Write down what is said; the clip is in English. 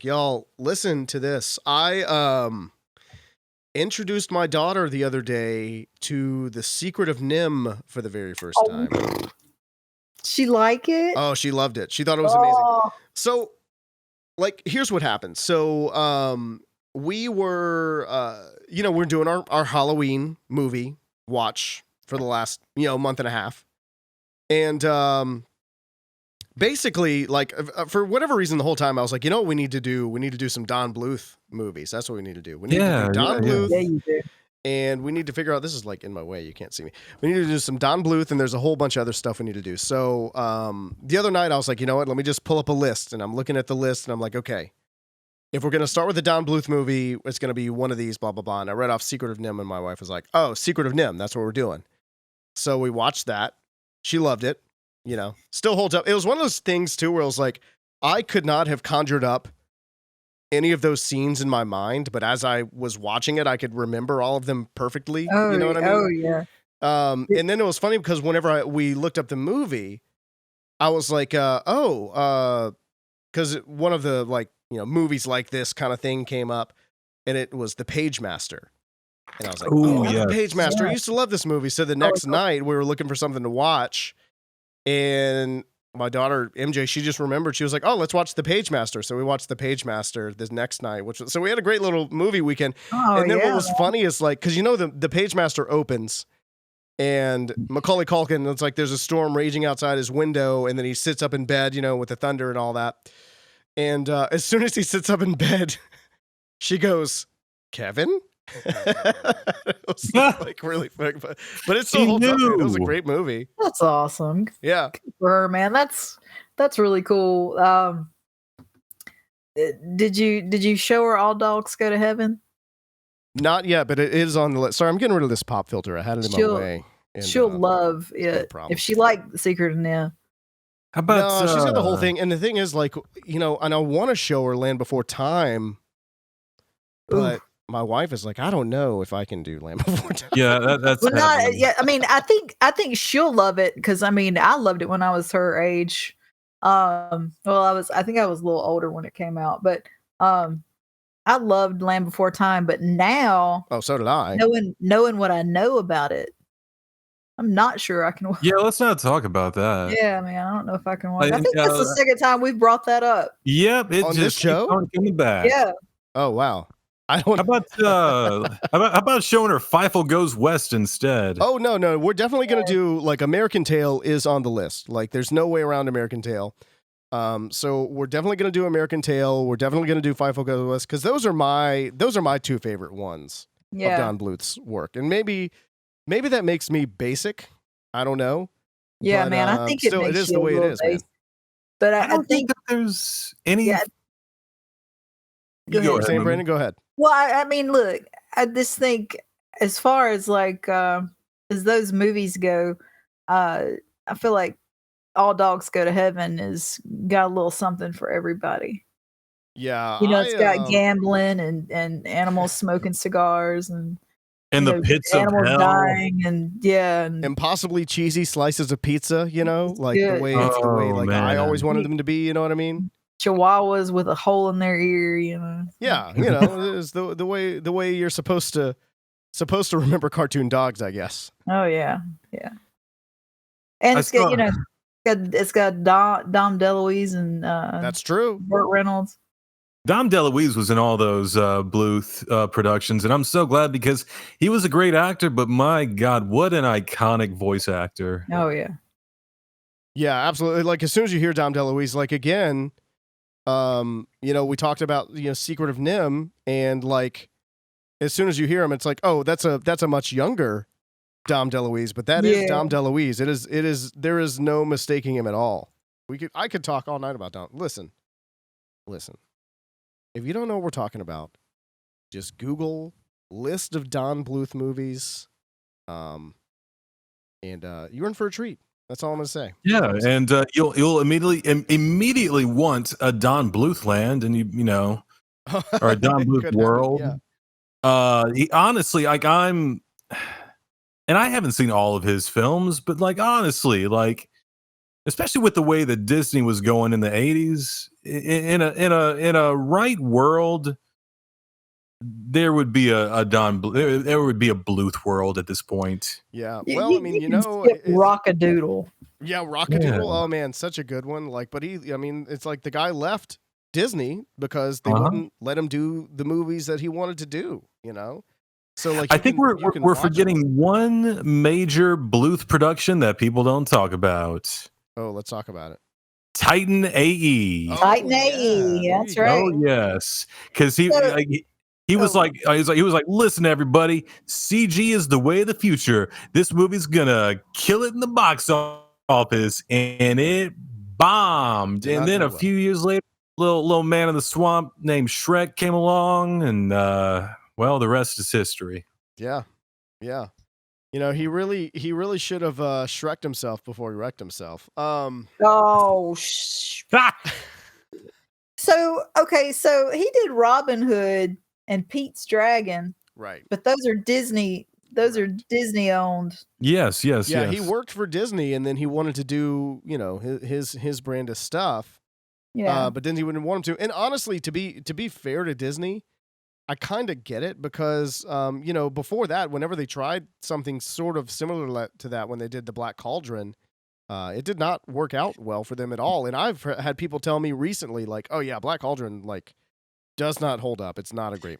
Y'all, listen to this. I introduced my daughter the other day to The Secret of NIMH for the very first time. She like it? Oh, she loved it. She thought it was amazing. So, like, here's what happened. So, we were, we're doing our Halloween movie watch for the last, month and a half. And basically, like, for whatever reason, the whole time I was like, you know what we need to do? We need to do some Don Bluth movies. That's what we need to do. We need to do Don Bluth. Yeah, you do. And we need to figure out, this is like in my way, you can't see me. We need to do some Don Bluth, and there's a whole bunch of other stuff we need to do. So the other night I was like, you know what, let me just pull up a list. And I'm looking at the list and I'm like, okay, if we're going to start with the Don Bluth movie, it's going to be one of these, blah, blah, blah. And I read off Secret of NIMH and my wife was like, oh, Secret of NIMH, that's what we're doing. So we watched that. She loved it, still holds up. It was one of those things too, where it was like, I could not have conjured up any of those scenes in my mind, but as I was watching it, I could remember all of them perfectly. Oh, you know what I mean? Oh, yeah. And then it was funny because whenever we looked up the movie, I was like, because one of the movies like this kind of thing came up, and it was The Page Master. And I was like, The Page Master. Yeah. I used to love this movie. So the next night we were looking for something to watch, and my daughter, MJ, she just remembered. She was like, oh, let's watch The Page Master. So we watched The Page Master this next night, so we had a great little movie weekend. And then what was funny is like, because the Page Master opens and Macaulay Culkin, it's like there's a storm raging outside his window, and then he sits up in bed, with the thunder and all that. And as soon as he sits up in bed, she goes, Kevin? It was like really quick, but it still holds up, man. It was a great movie. That's awesome. Yeah. Good for her, man. That's really cool. Did you show her All Dogs Go to Heaven? Not yet, but it is on the list. Sorry, I'm getting rid of this pop filter. I had it in my way. And, she'll love it if she liked The Secret of NIMH. How about she's got the whole thing, and the thing is, like, and I want to show her Land Before Time, but my wife is like, I don't know if I can do Land Before Time. Yeah, that's yeah. I mean, I think she'll love it because I loved it when I was her age. I think I was a little older when it came out, but I loved Land Before Time. But now, so did I. Knowing what I know about it, I'm not sure I can watch. Yeah, let's not talk about that. Yeah, man, I don't know if I can watch. I think that's the second time we've brought that up. Yep, it on just this show coming back. Yeah. Oh wow. I don't. How about showing her Feifel Goes West instead? Oh no, we're definitely gonna do like American Tail is on the list. Like, there's no way around American Tail. So we're definitely gonna do American Tail. We're definitely gonna do Feifel Goes West because those are my two favorite ones of Don Bluth's work. And maybe that makes me basic. I don't know. Yeah, but, man. I think it is the way it is, man. But I don't think that there's any. Yeah. Go ahead, Brandon. Go ahead. Well, I mean, look, I just think as far as like as those movies go, I feel like All Dogs Go to Heaven is got a little something for everybody. Yeah, it's got gambling and animals smoking cigars and the pits of animals hell dying and impossibly cheesy slices of pizza. Like good. the way like man. I always wanted them to be. You know what I mean? Chihuahuas with a hole in their ear, Yeah, it's the way you're supposed to remember cartoon dogs, I guess. Oh yeah. And it's got it's got Dom DeLuise and that's true. Burt Reynolds. Dom DeLuise was in all those Bluth productions, and I'm so glad because he was a great actor. But my God, what an iconic voice actor! Oh yeah. Yeah, absolutely. Like as soon as you hear Dom DeLuise, like again. We talked about Secret of NIMH, and like as soon as you hear him, it's like, oh, that's a much younger Dom DeLuise, but that is Dom DeLuise. It is there is no mistaking him at all. I could talk all night about Dom. Listen. If you don't know what we're talking about, just Google list of Don Bluth movies, and you're in for a treat. That's all I'm gonna say. Yeah, and you'll immediately want a Don Bluth land, and or a Don Bluth world. He honestly, like and I haven't seen all of his films, but like honestly, like especially with the way that Disney was going in the 80s. In a right world, there would be a there would be a Bluth world at this point. Yeah. Well, I mean, Rockadoodle. Yeah, Rockadoodle. Oh man, such a good one. Like, but it's like the guy left Disney because they wouldn't let him do the movies that he wanted to do. So like, I think we're forgetting one major Bluth production that people don't talk about. Oh, let's talk about it. Titan AE. Titan AE. That's right. Oh yes, because he was like, listen, everybody, CG is the way of the future. This movie's gonna kill it in the box office, and it bombed. And then a few years later, little man in the swamp named Shrek came along, and well, the rest is history. Yeah. He really should have Shrek'd himself before he wrecked himself. So he did Robin Hood and Pete's Dragon, right? But those are Disney. Those are Disney owned. Yes. Yeah, he worked for Disney, and then he wanted to do his brand of stuff. Yeah, but Disney wouldn't want him to. And honestly, to be fair to Disney, I kind of get it because before that, whenever they tried something sort of similar to that, when they did the Black Cauldron, it did not work out well for them at all. And I've had people tell me recently, like, "Oh yeah, Black Cauldron does not hold up. It's not a great movie."